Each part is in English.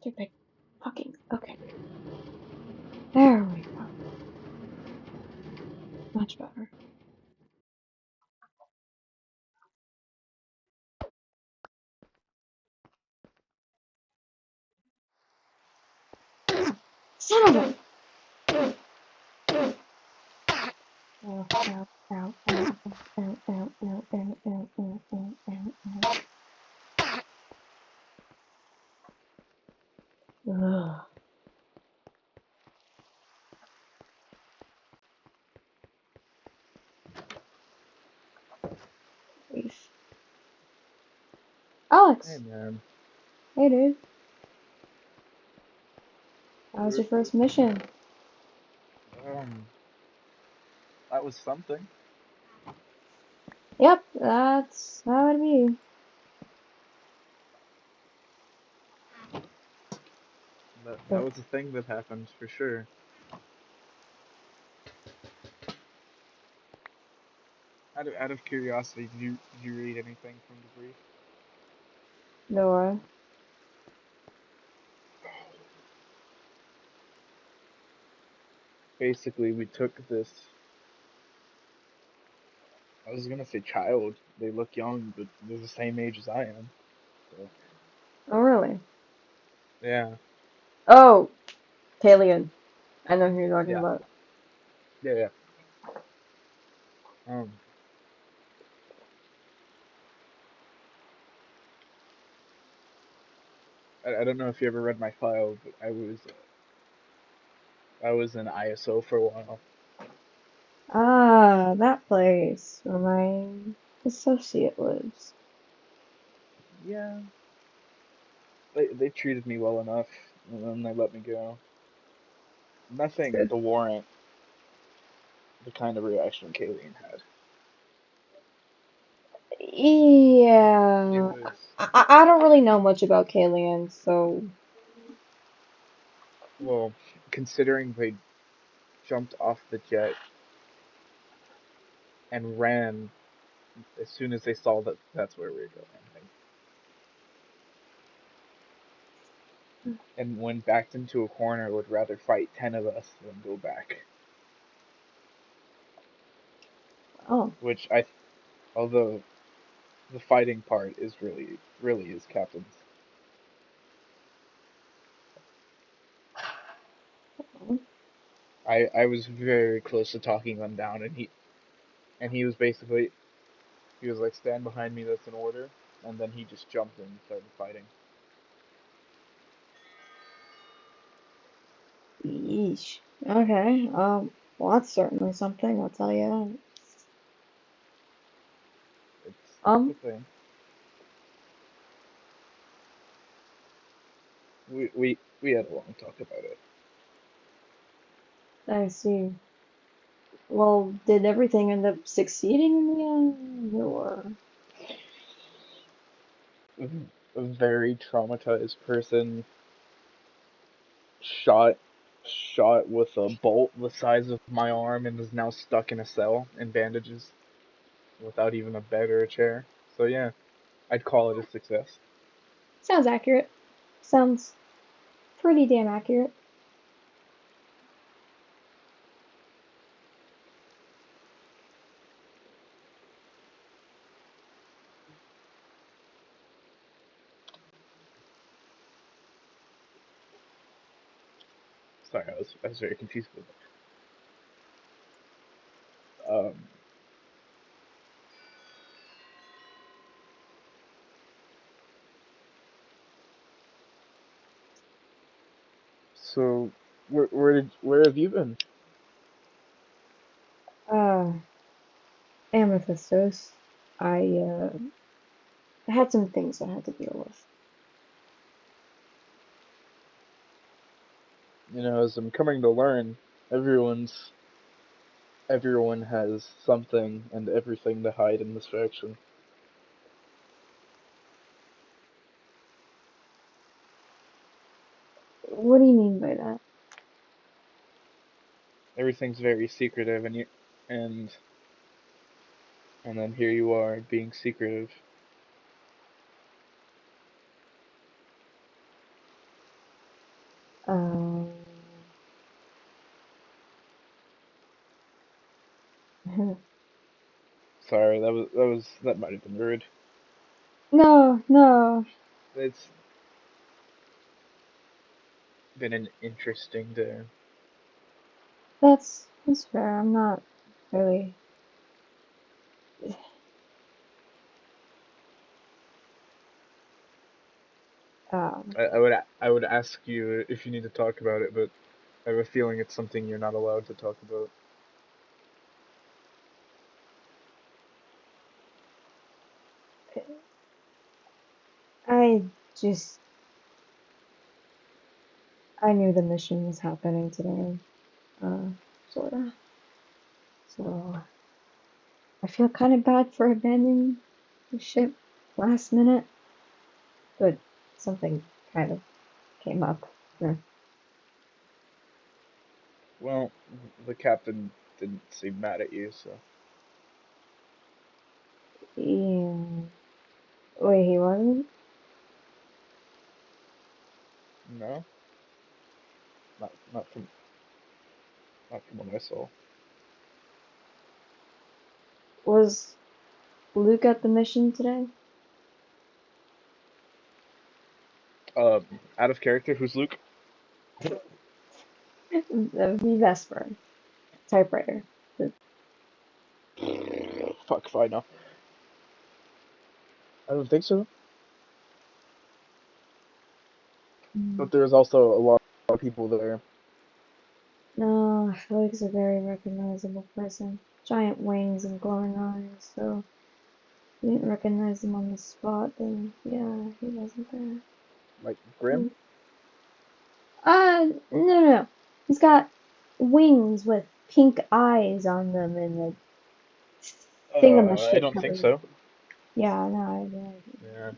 Stupid fucking. Okay. There we go. Much better. Son of a. Ow, ow, ow, ow, ow, ow, ow, ow, ow, ow, ow, ow, ow. Ugh. Please. Hey Alex! man, Hey dude. How was we're, your first mission? um, that was something. Yep, that's how it be. That But was a thing that happened for sure. Out of curiosity, did you read anything from the brief? no. Basically, we took this. I was gonna say child. They look young, but they're the same age as I am. So Oh really? yeah, Oh, Kalian. I know who you're talking yeah, about. yeah, yeah. Um, I don't know if you ever read my file, but I was in ISO for a while. Ah, that place where my associate lives. Yeah, they treated me well enough, and then they let me go. Nothing Good. to warrant the kind of reaction Kayleen had. It Yeah. was, I don't really know much about Kalian, so well, considering they jumped off the jet and ran as soon as they saw that that's where we were going, and when backed into a corner, would rather fight 10 of us than go back. oh. Which although the fighting part is really is Captain's. I was very close to talking them down, and he was basically he was like, stand behind me, that's an order, and then he just jumped in and started fighting. Yeesh. Okay. Well, that's certainly something, I'll tell you that. It's a thing. We had a long talk about I see. Well, did everything end up succeeding in the end, or? it. A very traumatized person shot shot with a bolt the size of my arm and is now stuck in a cell in bandages without even a bed or a chair. So yeah, I'd call it a success. Sounds accurate. Sounds pretty damn accurate. Sorry, I was very confused with it. Um, so where have you been? Uh, Amethystos. I had some things I had to deal with. As I'm coming to learn, everyone's everyone has something and everything to hide in this faction. What do you mean by that? Everything's very secretive, and and then here you are being secretive. Um, Sorry, that might have been rude. no, no, It's been an interesting day. that's fair. I'm not really. Um, I would ask you if you need to talk about it, but I have a feeling it's something you're not allowed to talk about. I just I knew the mission was happening today, sorta. So I feel kind of bad for abandoning the ship last minute, but something kind of came up. Yeah. Well, the captain didn't seem mad at you, so Yeah. Wait, he wasn't? no, not from what I saw. Was Luke at the mission today? Out of character, who's Luke? The Vesper typewriter. The, Fuck if I know. I don't think so. mm, But there's also a lot of people there. no, I feel like he's a very recognizable person. Giant wings and glowing eyes, so if you didn't recognize him on the spot, then yeah, he wasn't there. Like Grim? Mm. No, no, no. He's got wings with pink eyes on them and a I thingamashit don't think covered. so. Yeah, no, I, Yeah.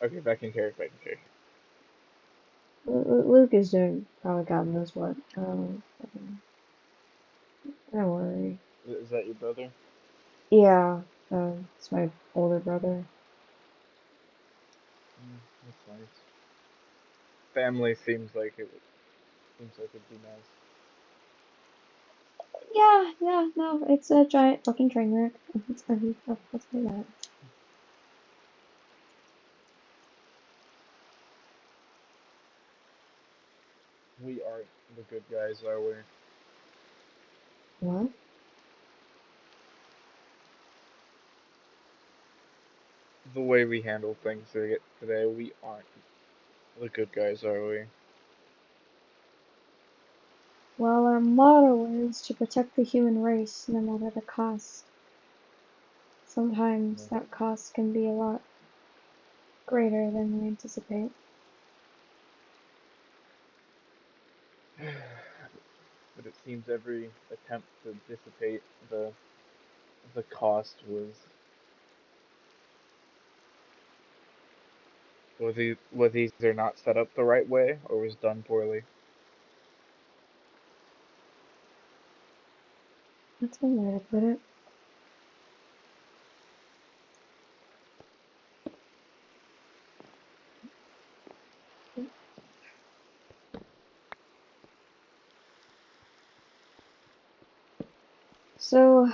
Okay, back in character, back in character. Luke is doing probably God knows what. Don't worry. Is that your brother? Yeah, it's my older brother. That's nice. Family seems like it'd be nice. Yeah, yeah, no, it's a giant fucking train wreck. I'll say that. We aren't the good guys, are we? What? The way we handle things today, we aren't the good guys, are we? Well, our motto is to protect the human race, no matter the cost. Sometimes that cost can be a lot greater than we anticipate. But it seems every attempt to dissipate the cost was either not set up the right way or was done poorly. That's one way to put it. So,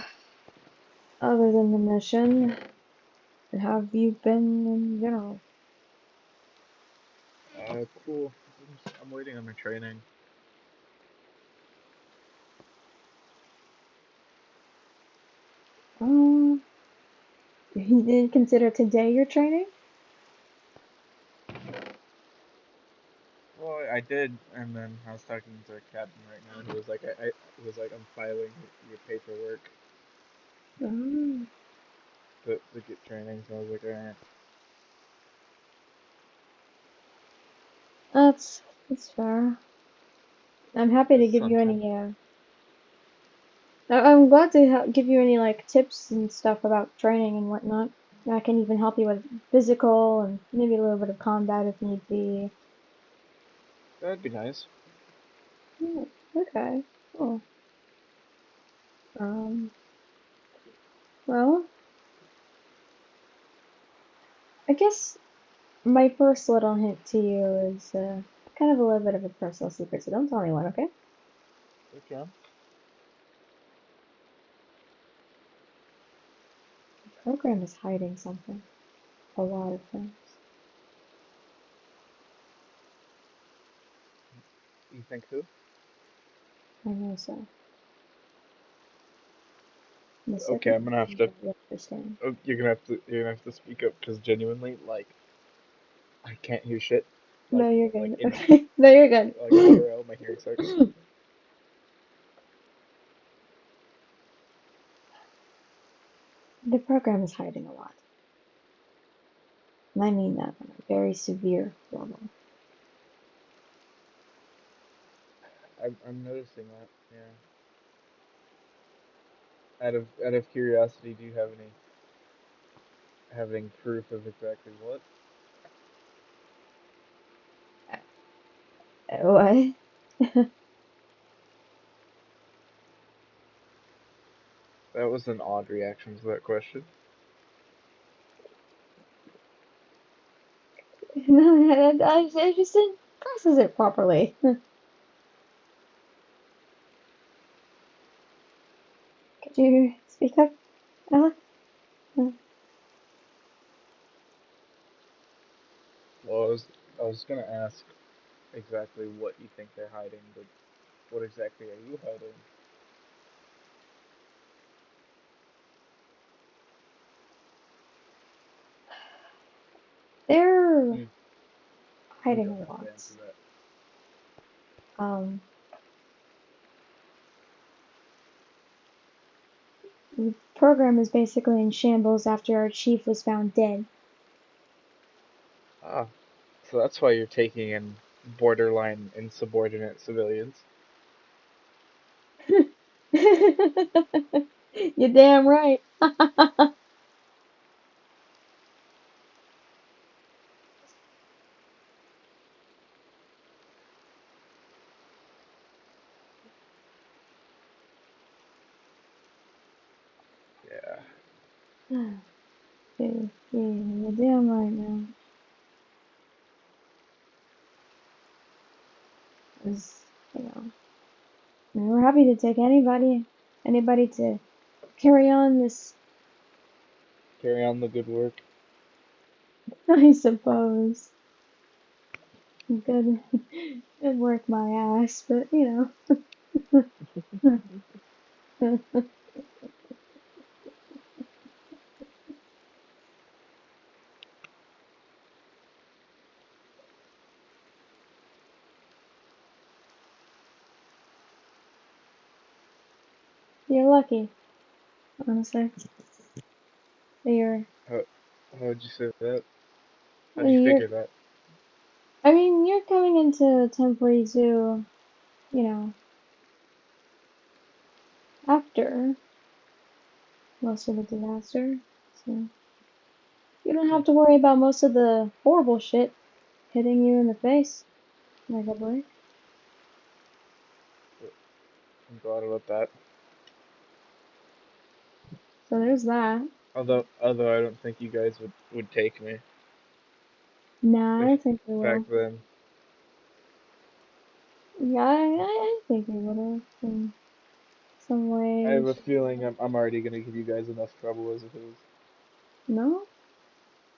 other than the mission, how have you been in general? Cool. I'm waiting on my training. Um, you did consider today your training? Well, I did, and then I was talking to a captain right now, and he was like, I'm filing your paperwork Um, to get training. So I was like, alright, that's fair. I'm happy to it's give you something. any I'm glad to give you any like tips and stuff about training and whatnot. I can even help you with physical and maybe a little bit of combat if need be. That'd be nice. Yeah, okay, cool. Um, well, I guess my first little hint to you is kind of a little bit of a personal secret, so don't tell anyone, okay? Okay. The program is hiding something. A lot of things. You think who? I know so. The Okay, second I'm gonna have to. you understand. Oh, you're gonna have to speak up because genuinely, like, I can't hear shit. No, Like, you're like good. in, Okay. No, you're good. like IRL, my hearing sucks. The program is hiding a lot. And I mean that on a very severe level. I'm noticing that. Yeah. Out of curiosity, do you having proof of exactly what? What? That was an odd reaction to that question. No, I just didn't process it properly. Could you speak up, Ella? Well, I was gonna ask exactly what you think they're hiding, but what exactly are you hiding? They're Mm, you hiding don't a have lot. to answer that. Um, the program is basically in shambles after our chief was found dead. Ah, so that's why you're taking in borderline insubordinate civilians. You're damn right. Yeah. You're damn right now. 'Cause, I mean, we're happy to take anybody to carry on this, Carry on the good work. I suppose. Good, good work, my ass, but you're lucky, honestly. That How how would you say that? How'd you you're, figure that? I mean, you're coming into 1042, you know, after most of the disaster, so you don't Hmm. have to worry about most of the horrible shit hitting you in the face, my good boy. I'm glad about that. So there's that. Although I don't think you guys would take me Nah, if I think we back will. then. Yeah, I think we would have in some I have ways. a feeling I'm already gonna give you guys enough trouble as it is. No?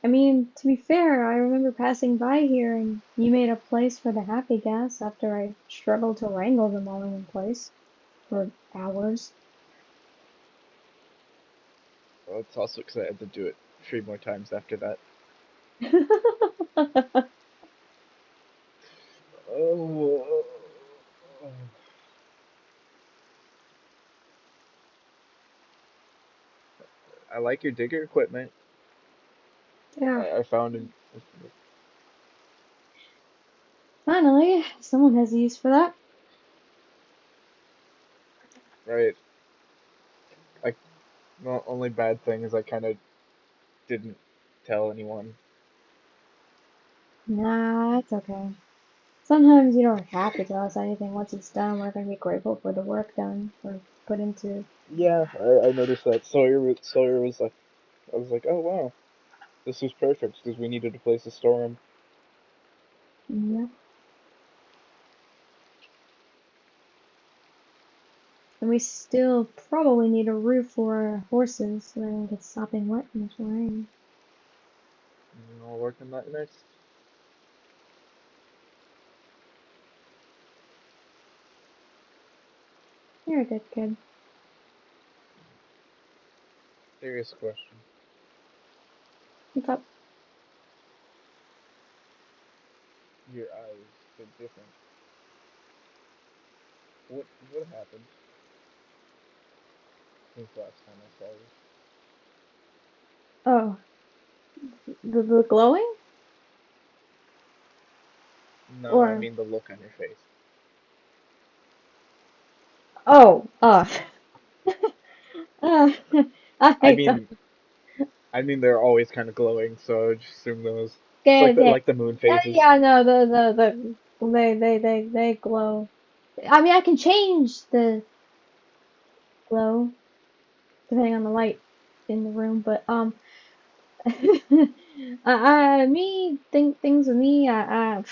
I mean, to be fair, I remember passing by here and you made a place for the happy gas after I struggled to wrangle them all in place for hours. Well, it's also because I had to do it 3 more times after that. Oh, I like your digger equipment. Yeah, I found it. finally, someone has use for that. Right. I the only bad thing is I kind of didn't tell anyone. Nah, it's okay. Sometimes you don't have to tell us anything. Once it's done, we're gonna be grateful for the work done or put into. Yeah, I noticed that Sawyer was like, I was like, oh wow, this was perfect because we needed a place to store him. Yeah. And we still probably need a roof for our horses so they don't get sopping wet in this rain. I'll work on that next. You're a good kid. Serious question. What's up? Your eyes look different. What happened since last time I saw you? Oh, the glowing? No, I Or, mean the look on your face. oh, uh, I I don't mean, I mean they're always kind of glowing, so I just assume those. It's get it. like the moon phases. Yeah, no, they glow. I mean, I can change the glow depending on the light in the room, but me think things with me. I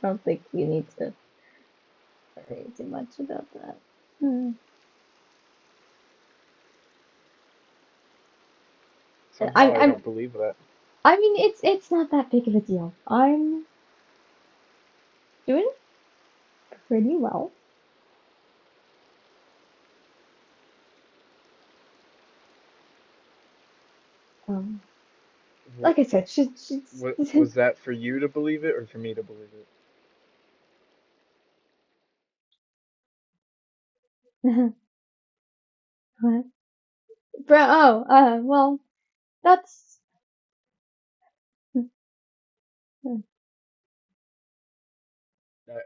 don't think you need to worry too much about that. Hmm. Somehow I I'm. don't believe that. I mean, it's not that big of a deal. I'm doing pretty well. Um, What, like I said, she's what was that for you to believe it or for me to believe it? what? Bro, oh, well, that's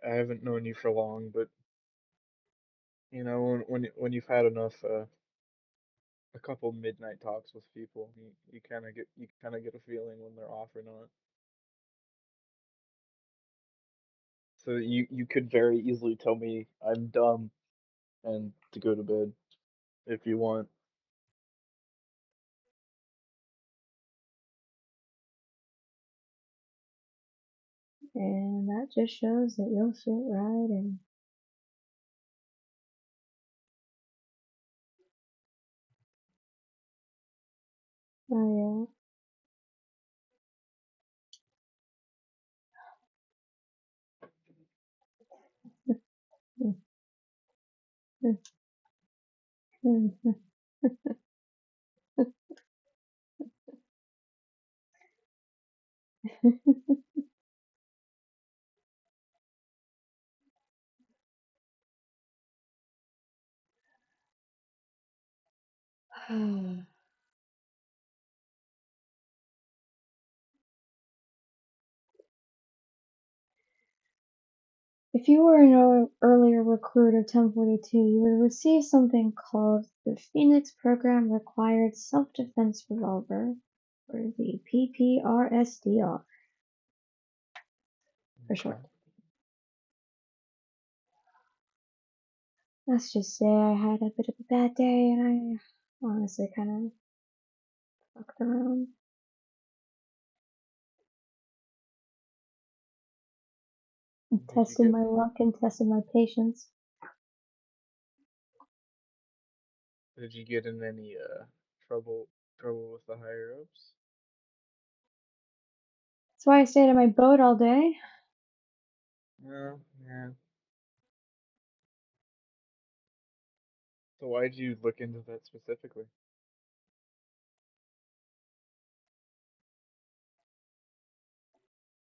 I haven't known you for long, but when you've had enough a couple midnight talks with people, you kind of get a feeling when they're off or not. So you could very easily tell me I'm dumb and to go to bed if you want. and that just shows that you'll fit right in. Oh yeah. If you were an earlier recruit of 1042, you would receive something called the Phoenix Program Required Self-Defense Revolver, or the PPRSDR for Okay. short. Let's just say I had a bit of a bad day and I honestly kind of fucked around and Did you tested get my luck and tested my patience. did you get in any trouble trouble with the higher ups? That's why I stayed in my boat all day. No, yeah. So why'd you look into that specifically?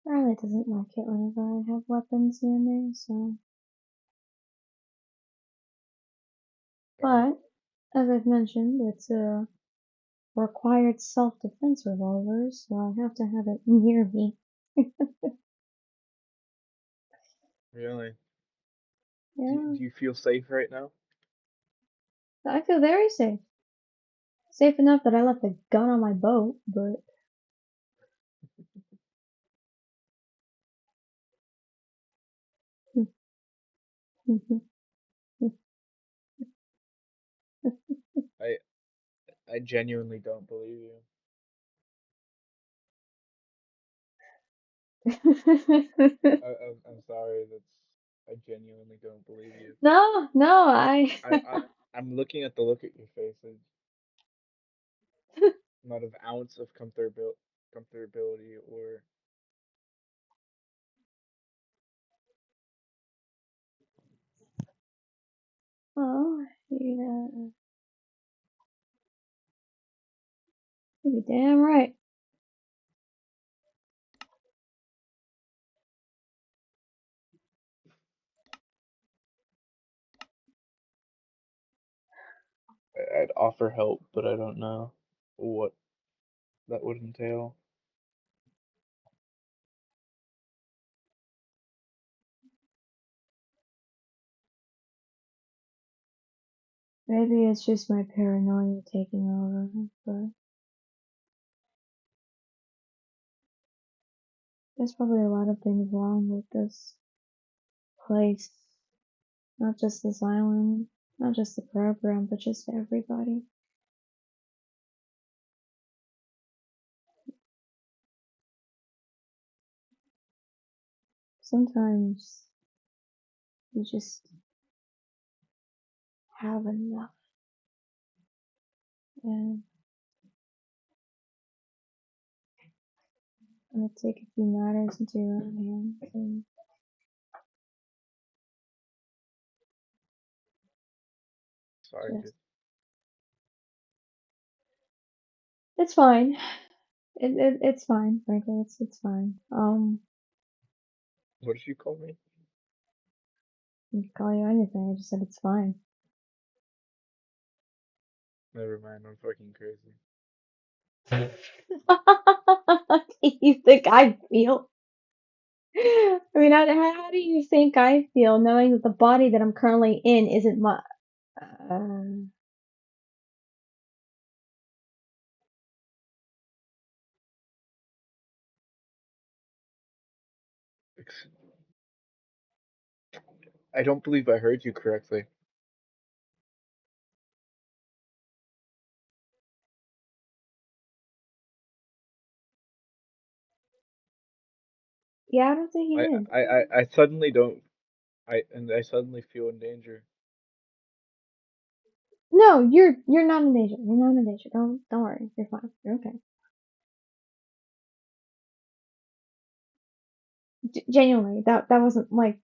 Riley doesn't like it whenever I have weapons near me, so. Got it. But, as I've mentioned, it's a required self-defense revolver, so I have to have it near me. Really? Yeah, Do you feel safe right now? I feel very safe. Safe enough that I left a gun on my boat, but. I I genuinely don't believe you. I'm sorry. I genuinely don't believe you. No, no, I. I'm looking at the look at your face. There's not an ounce of comfortability or Oh, yeah. You be damn right. I'd offer help, but I don't know what that would entail. Maybe it's just my paranoia taking over, but there's probably a lot of things wrong with this place. Not just this island, not just the program, but just everybody. Sometimes you just have enough, and I'm gonna take a few matters into your own hands and Sorry, just. dude. It's fine. It's fine, frankly. It's fine. What did you call me? I can call you anything. I just said it's fine. Never mind. I'm fucking crazy. You think I feel? I mean, how do you think I feel knowing that the body that I'm currently in isn't my? Uh, I don't believe I heard you correctly. yeah, I don't think you I did. I suddenly don't. I suddenly feel in danger. No, you're not in danger. You're not in danger. Don't worry. You're fine. You're okay. Genuinely, that wasn't like.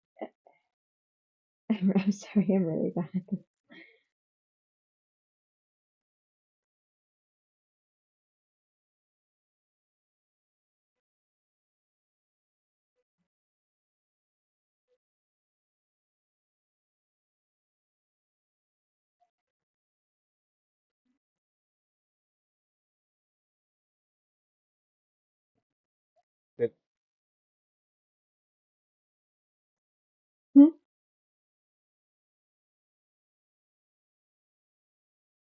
I'm sorry. I'm really bad at this. It, Hmm?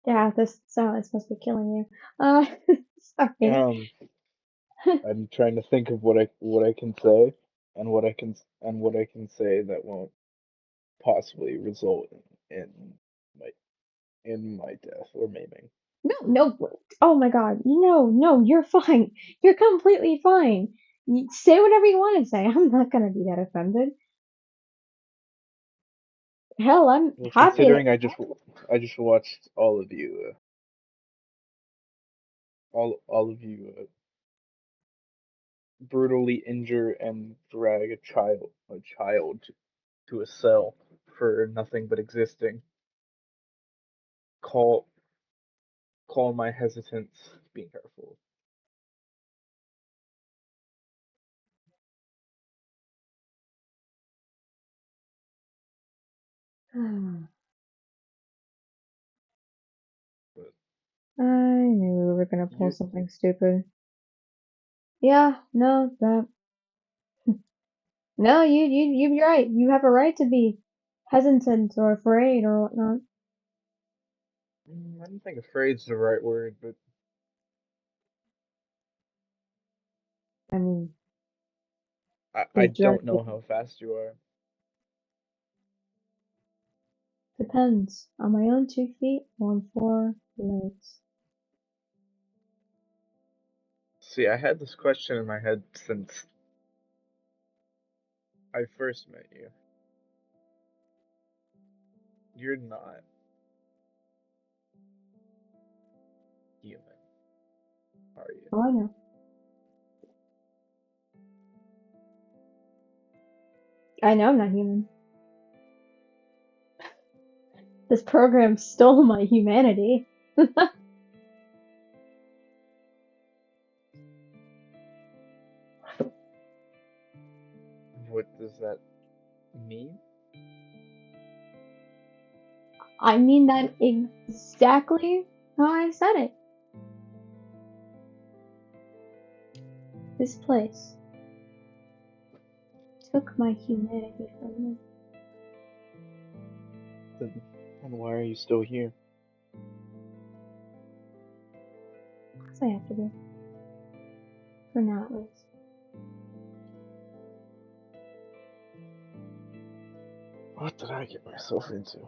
Yeah, this silence must be killing you. Sorry. um, I'm trying to think of what I can say and what I can say that won't possibly result in my my death or maiming. No, no. Oh my God. No, no. You're fine. You're completely fine. You say whatever you want to say. I'm not gonna be that offended. Hell, I'm Well, happy to. considering I just watched all of you brutally injure and drag a child to a cell for nothing but existing. Call call my hesitance being careful. But I knew we were gonna pull you something stupid. Yeah, no, that. No, you're right. You have a right to be hesitant or afraid or whatnot. I don't think afraid's the right word, but I mean, I is don't dreadful. know how fast you are. Depends. On my own 2 feet or on 4 legs. See, I had this question in my head since I first met you. You're not human, are you? Oh, I know. I know I'm not human. This program stole my humanity. What does that mean? I mean that exactly how I said it. This place took my humanity from me. Then, and why are you still here? Because I have to be. For now, at least. What did I get myself into?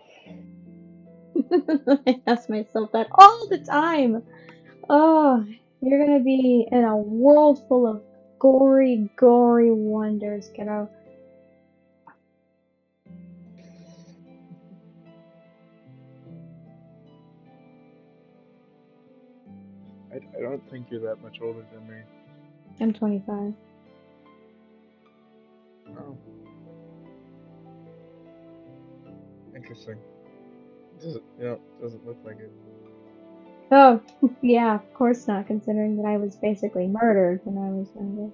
I ask myself that all the time. Oh, you're gonna be in a world full of gory, gory wonders, kiddo. I don't think you're that much older than me. I'm 25. Oh, interesting. Doesn't look like it. Oh, yeah, of course not, considering that I was basically murdered when I was younger.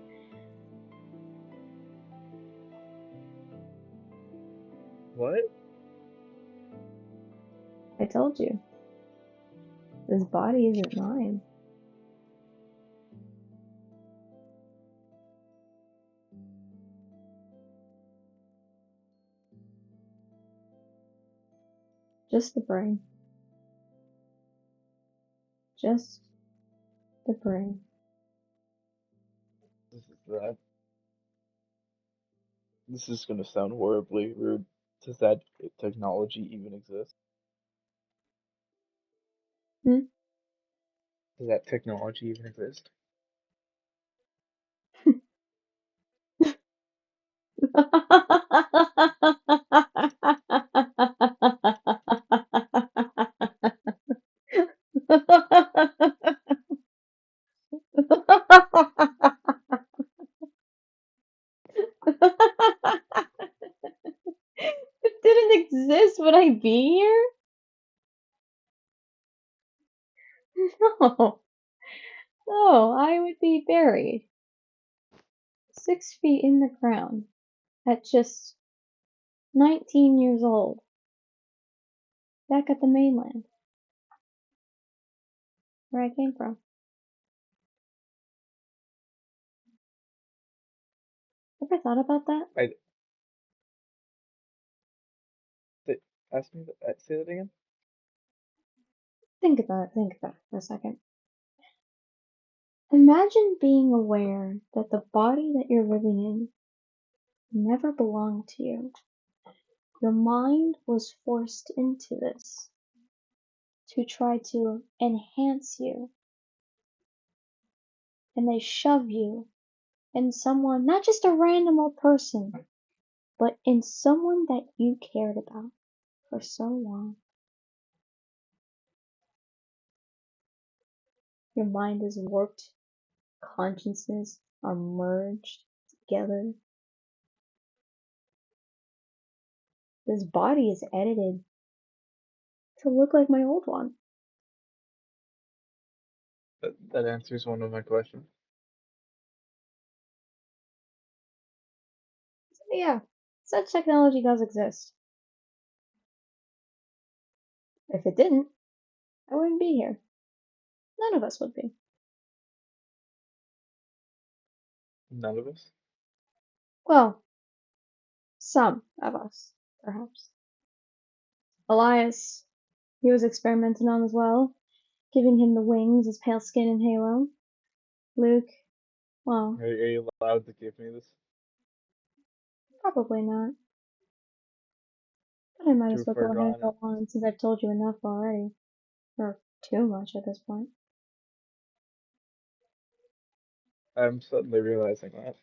What? I told you, this body isn't mine. Just the brain. Just the brain. This is that. This is gonna sound horribly rude. Does that technology even exist? Hmm? Does that technology even exist? If it didn't exist, would I be here? No. No, I would be buried 6 feet in the ground at just 19 years old, back at the mainland, where I came from. Ever thought about that? I th- ask me. Say that again. Think about it for a second. Imagine being aware that the body that you're living in never belonged to you. Your mind was forced into this to try to enhance you, and they shove you in someone, not just a random old person, but in someone that you cared about for so long. Your mind is warped, consciousness are merged together. This body is edited to look like my old one. That answers one of my questions. So yeah, such technology does exist. If it didn't, I wouldn't be here. None of us would be. None of us. Well, some of us, perhaps. Elias, he was experimented on as well, giving him the wings, his pale skin and halo. Luke, well, Are you allowed to give me this? probably not. But I might Too as well far go ahead and gone. go on since I've told you enough already. Or too much at this point. I'm suddenly realizing that.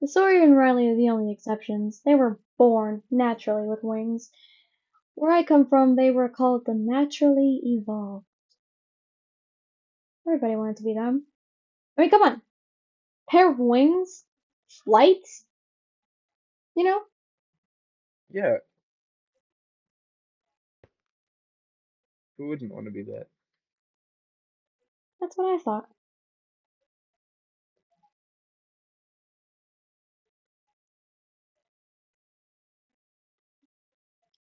The Sawyer and Riley are the only exceptions. They were born naturally with wings. Where I come from, they were called the naturally evolved. Everybody wanted to be them. I mean, come on. Pair of wings? Flight? You know? Yeah, who wouldn't want to be that? That's what I thought.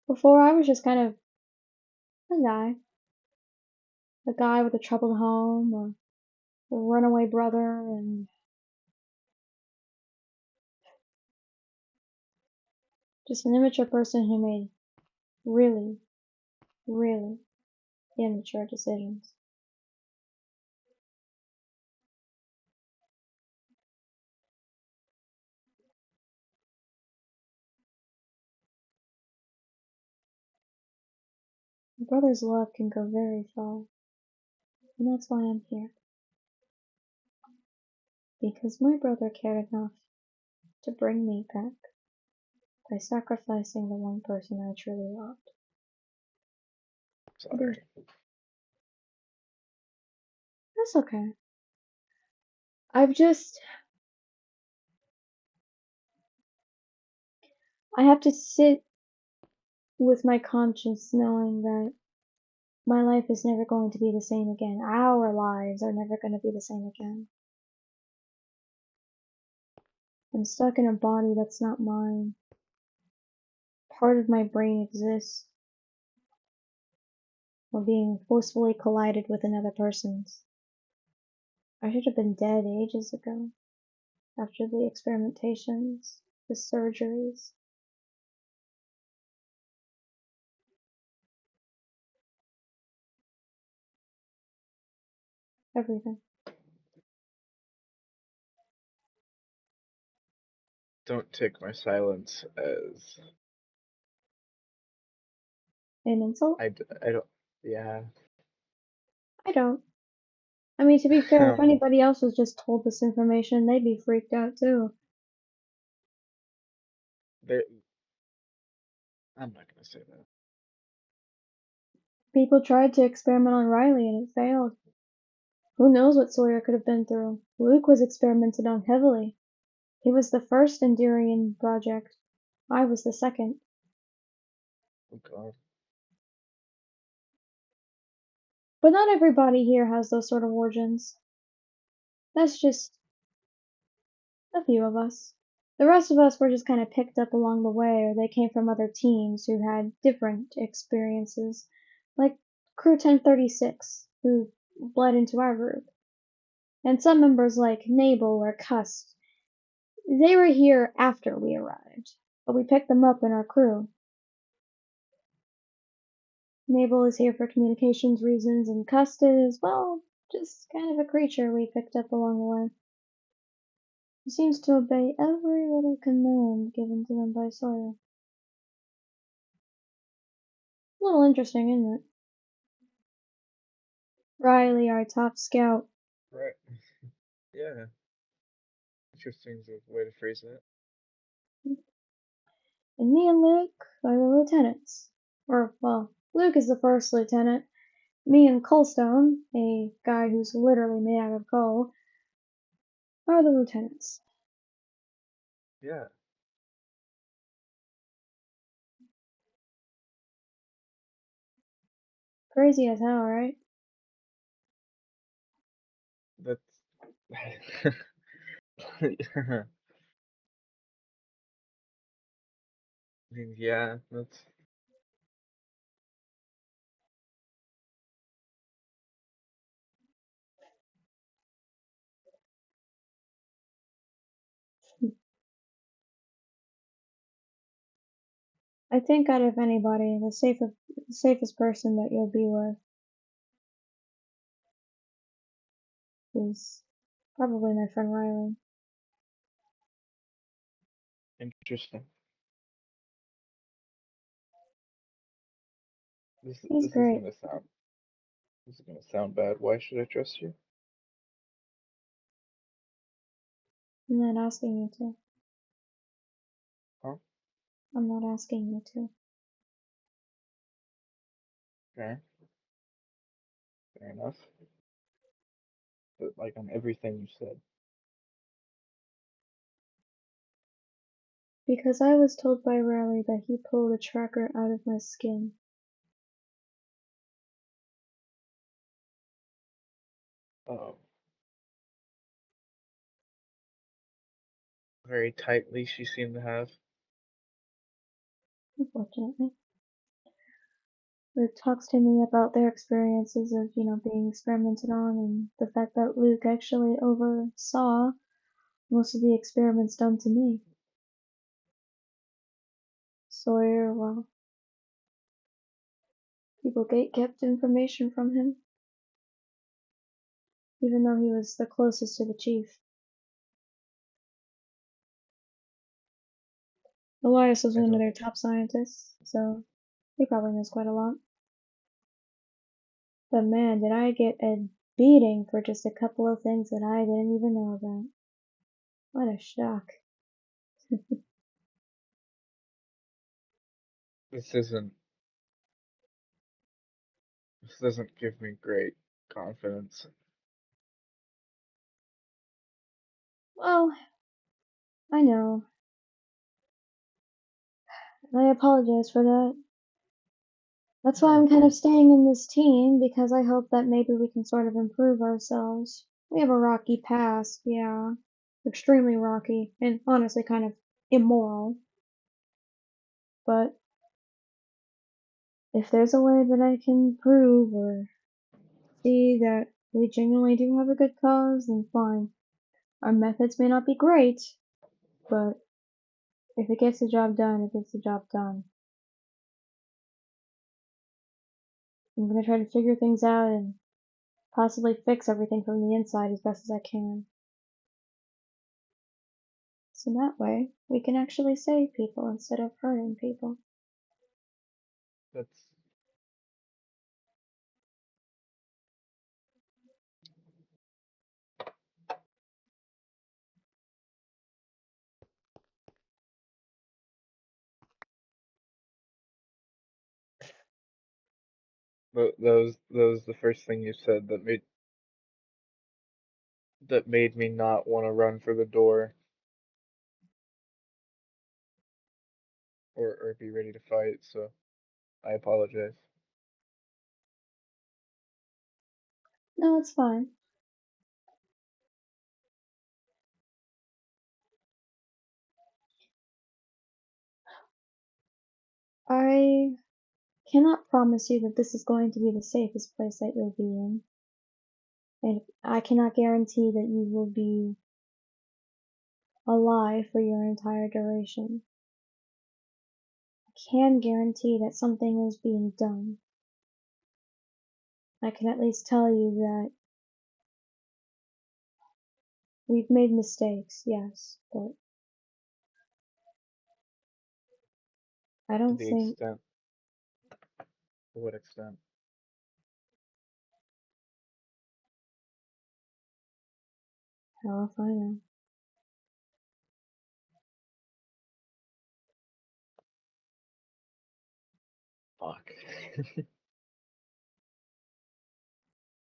Before, I was just kind of a guy. A guy with a troubled home, or a runaway brother, and just an immature person who made really, really immature decisions. A brother's love can go very far, and that's why I'm here. Because my brother cared enough to bring me back by sacrificing the one person I truly loved. He did. Sorry. That's okay. I've just, I have to sit with my conscience knowing that my life is never going to be the same again. Our lives are never going to be the same again. I'm stuck in a body that's not mine. Part of my brain exists while being forcefully collided with another person's. I should have been dead ages ago, after the experimentations, the surgeries, everything. Don't take my silence as An insult? I don't. Yeah. I don't. I mean, to be fair, if Um. anybody else was just told this information, they'd be freaked out too. There. I'm not gonna say that. People tried to experiment on Riley and it failed. Who knows what Sawyer could have been through? Luke was experimented on heavily. He was the first Endurian project. I was the second. Oh God. But not everybody here has those sort of origins. That's just a few of us. The rest of us were just kind of picked up along the way, or they came from other teams who had different experiences, like Crew 1036, who bled into our group. And some members like Nabel or Cust, they were here after we arrived, but we picked them up in our crew. Nabel is here for communications reasons, and Cust is, well, just kind of a creature we picked up along the way. He seems to obey every little command given to him by Sawyer. A little interesting, isn't it? Riley, our top scout, Right. Yeah. Interesting way to phrase that. and me and Luke are the lieutenants. Or, well, Luke is the first lieutenant. Me and Colstone, a guy who's literally made out of coal, are the lieutenants. Yeah. Crazy as hell, right? That's. I mean, yeah. That's. I think out of anybody, the safest person that you'll be with is probably my friend Riley. Interesting. This He's this is great. gonna sound this is gonna sound bad. Why should I trust you? I'm not asking you to. Huh? I'm not asking you to. Fair, fair enough. But like on everything you said. Because I was told by Riley that he pulled a tracker out of my skin. Oh, very tight leash you seem to have. Unfortunately. Luke talks to me about their experiences of, being experimented on and the fact that Luke actually oversaw most of the experiments done to me. Sawyer, well, people kept information from him, even though he was the closest to the chief. Elias was I one of don't. their top scientists, so he probably knows quite a lot. But man, did I get a beating for just a couple of things that I didn't even know about. What a shock. This isn't. This doesn't give me great confidence. Well, I know. And I apologize for that. That's why You're I'm kind of okay. staying in this team, because I hope that maybe we can sort of improve ourselves. We have a rocky past, yeah. Extremely rocky, and honestly kind of immoral. But if there's a way that I can prove or see that we genuinely do have a good cause, then fine. Our methods may not be great, but if it gets the job done, it gets the job done. I'm gonna try to figure things out and possibly fix everything from the inside as best as I can. So that way, we can actually save people instead of hurting people. That's that was the first thing you said that made me not want to run for the door or be ready to fight. So I apologize. No, it's fine. I cannot promise you that this is going to be the safest place that you'll be in. And I cannot guarantee that you will be alive for your entire duration. I can guarantee that something is being done. I can at least tell you that we've made mistakes, yes, but I To don't the think, extent, to what extent? hell if I know. Fuck.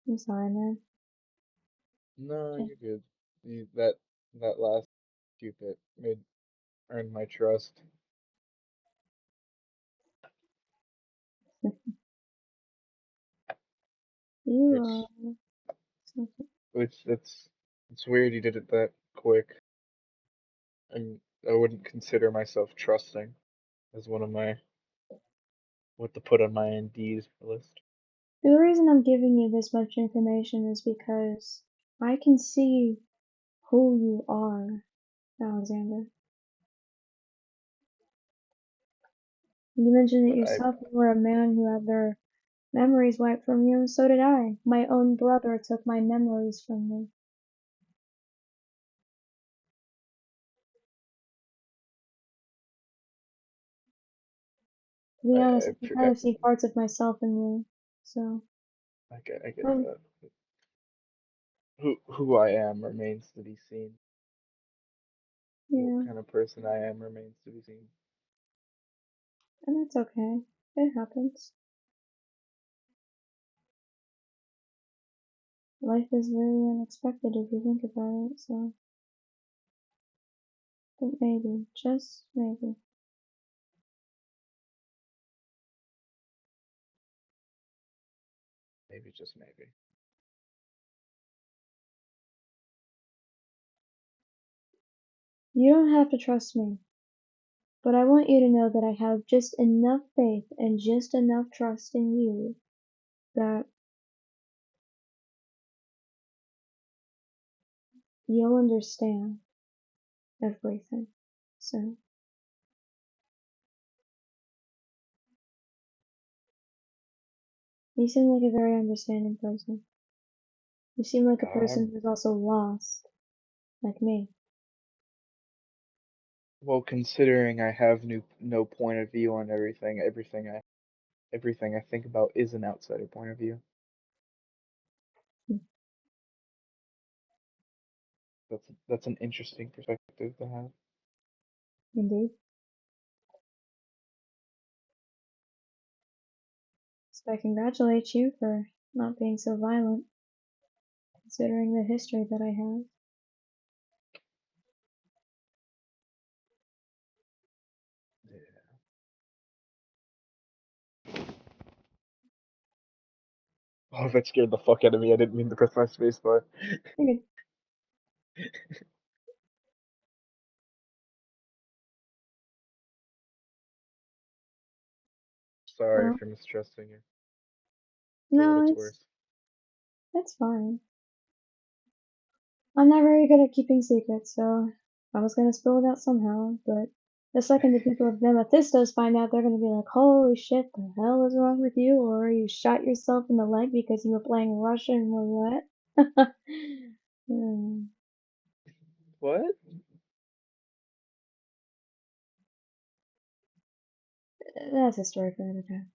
I'm sorry, man. No, you're good. That last cute bit made earned my trust. You Which are something. which it's weird you did it that quick. And I wouldn't consider myself trusting as one of my what to put on my Indeed list. The reason I'm giving you this much information is because I can see who you are, Alexander. You mentioned it But I yourself, you were a man who had their memories wiped from you, and so did I. My own brother took my memories from me. To be honest, I can kind I, of see parts of myself in you. So, I get well, that. Who I am remains to be seen. What yeah. kind of person I am remains to be seen. And that's okay. It happens. Life is really unexpected if you think about it, so but maybe, just maybe, Maybe, just maybe. you don't have to trust me, but I want you to know that I have just enough faith and just enough trust in you that you'll understand everything. So, you seem like a very understanding person. You seem like a person Um, who's also lost, like me. well, considering I have no point of view on everything, everything I think about is an outsider point of view. Hmm, That's an interesting perspective to have. indeed. So I congratulate you for not being so violent, considering the history that I have. Yeah. Oh, that scared the fuck out of me. I didn't mean to press my space bar. You're good. Sorry Well, for mistrusting you, for what no, it's it's worth. fine. I'm not very good at keeping secrets, so I was gonna spill it out somehow, but the second the people of Amethystos find out, they're gonna be like, holy shit, the hell is wrong with you? Or you shot yourself in the leg because you were playing Russian roulette? Hmm, What? that's a story for another time.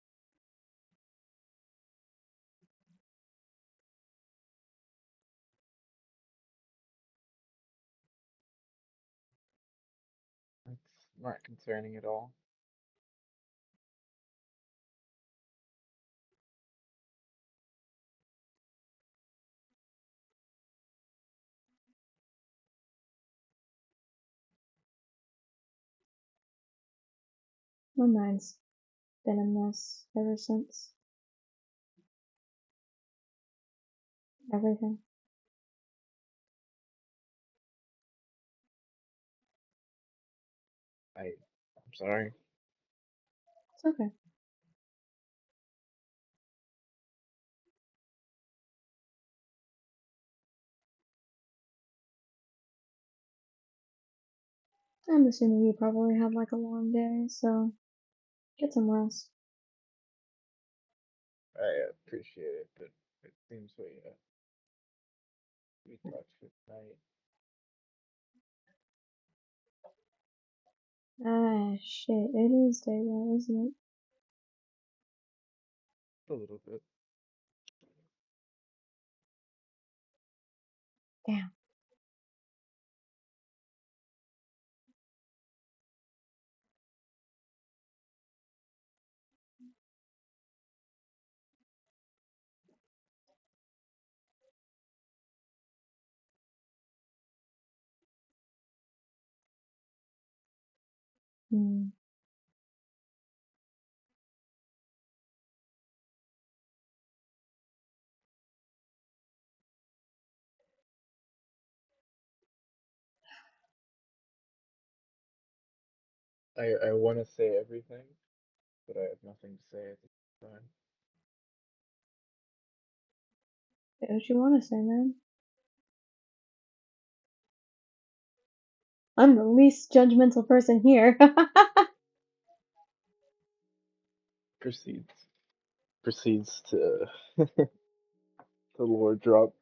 That's not concerning at all. My mind's been a mess ever since. Everything. I'm sorry. It's okay. I'm assuming you probably had like a long day, so get some rest. I appreciate it, but it seems we talked for tonight Ah, shit. It is daylight, isn't it? a little bit. Damn. Hmm. I want to say everything, but I have nothing to say at this time. What you want to say, man? I'm the least judgmental person here. Proceeds proceeds to lore drop.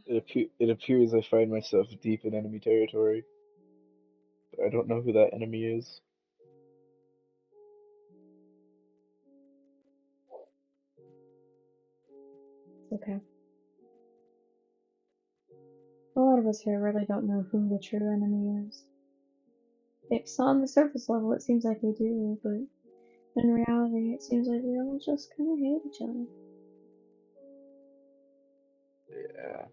It appears I find myself deep in enemy territory, but I don't know who that enemy is. Okay. A lot of us here really don't know who the true enemy is. It's on the surface level, it seems like we do, but in reality, it seems like we all just kind of hate each other. Yeah.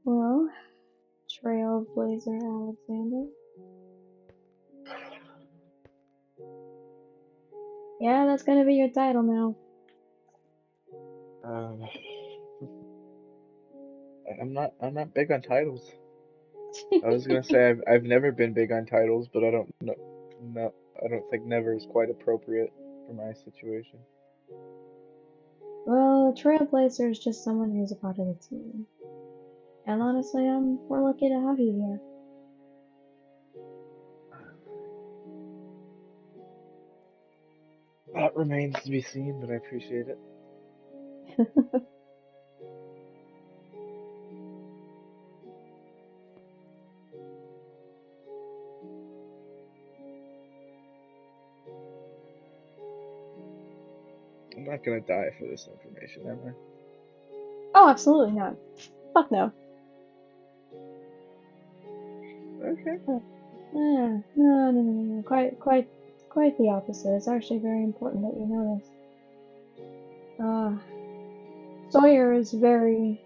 Well, Trailblazer Alexander. Yeah, that's gonna be your title now. Um, I'm not big on titles. I was gonna say I've never been big on titles, but I don't know. No, I don't think never is quite appropriate for my situation. Well, Trailblazer is just someone who's a part of the team. And honestly, we're lucky to have you That remains to be seen, but I appreciate it. here. I'm not gonna die for this information, am Oh, absolutely not. Fuck no. I? Okay. No, no, no, no, no. Quite the opposite. It's actually very important that you know this. Sawyer is very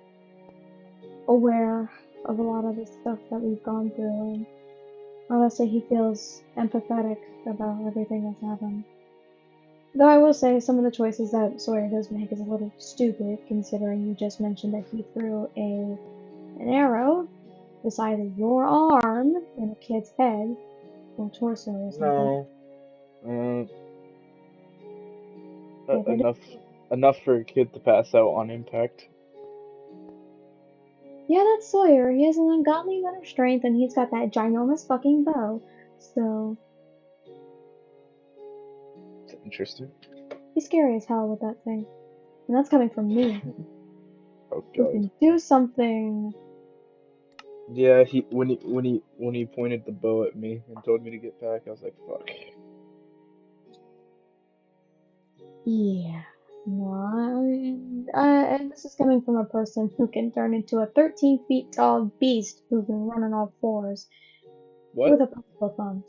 aware of a lot of the stuff that we've gone through, and honestly, he feels empathetic about everything that's happened. Though I will say some of the choices that Sawyer does make is a little stupid, considering you just mentioned that he threw an arrow the size of your arm in a kid's head or torso or something. No. Uh, Yeah, they did. enough for a kid to pass out on impact. Yeah, that's Sawyer. He has an ungodly amount of strength, and he's got that ginormous fucking bow. So It's interesting. he's scary as hell with that thing, and that's coming from me, Oh who god. can do something. Yeah, when he pointed the bow at me and told me to get back, I was like, fuck. Yeah. No, and this is coming from a person who can turn into a 13 feet tall beast who can run on all fours with What? a couple of thumbs.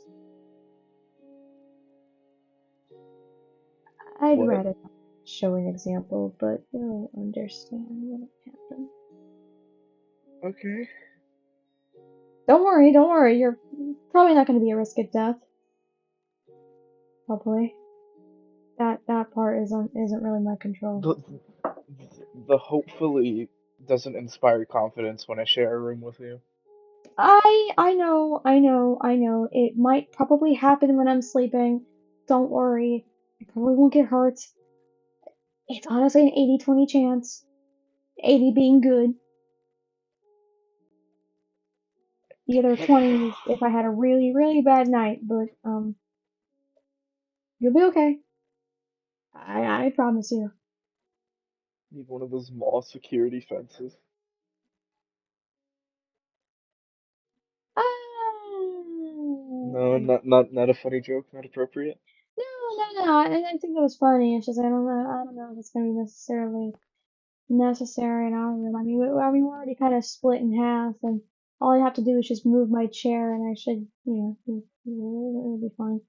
I'd What? rather not show an example, but you'll understand when it happens. Okay. Don't worry, you're probably not going to be at risk of death. Probably. That part isn't really my control. The the hopefully doesn't inspire confidence when I share a room with you. I know. It might probably happen when I'm sleeping. Don't worry. I probably won't get hurt. It's honestly an 80-20 chance. 80 being good. The other 20 is if I had a really, really bad night, but you'll be okay. I promise you. Need one of those mall security fences. No, Ah, not a funny joke, not appropriate. no. I think that was funny. It's just I don't know if it's gonna be necessary in our room. I mean, we're already kind of split in half, and all I have to do is just move my chair, and I should, it'll be fine.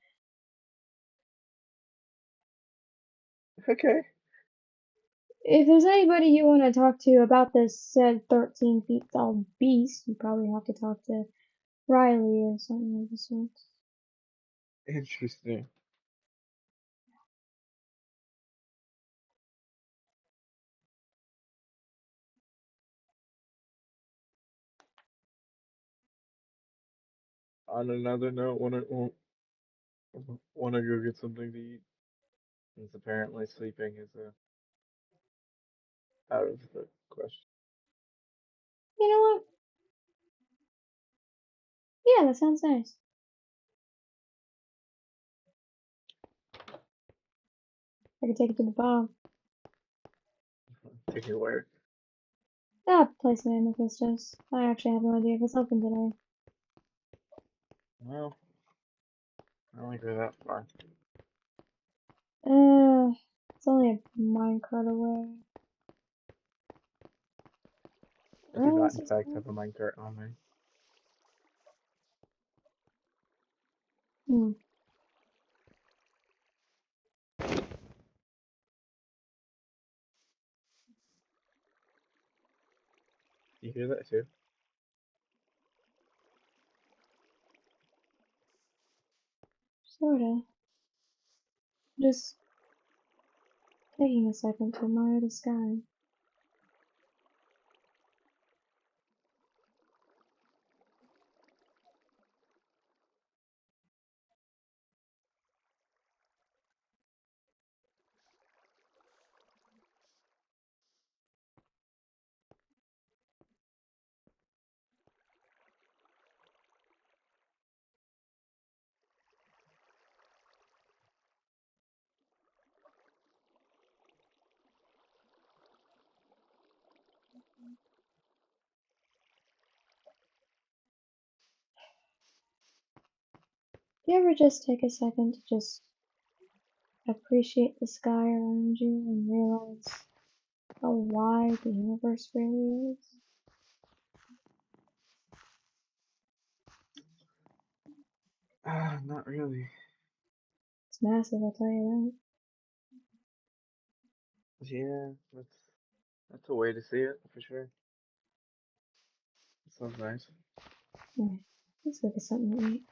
Okay. If there's anybody you want to talk to about this said 13 feet tall beast, you probably have to talk to Riley or something of the sort. Interesting. On another note, wanna go get something to eat? Since apparently sleeping is out of the question. You know what? Yeah, that sounds nice. I could take it to the bar. Take it where? That place name if it's just. I actually have no idea if it's open today. Well, I don't think we're that far. It's only a minecart away. I do Where not, is in it? fact, have a minecart on me. Hmm. You hear that too? Sorta. Just taking a second to admire the sky. Do you ever just take a second to just appreciate the sky around you and realize how wide the universe really is? Not really. It's massive, I'll tell you Yeah, that's a way to see it for sure. That sounds nice. that. Yeah, let's go get something to eat.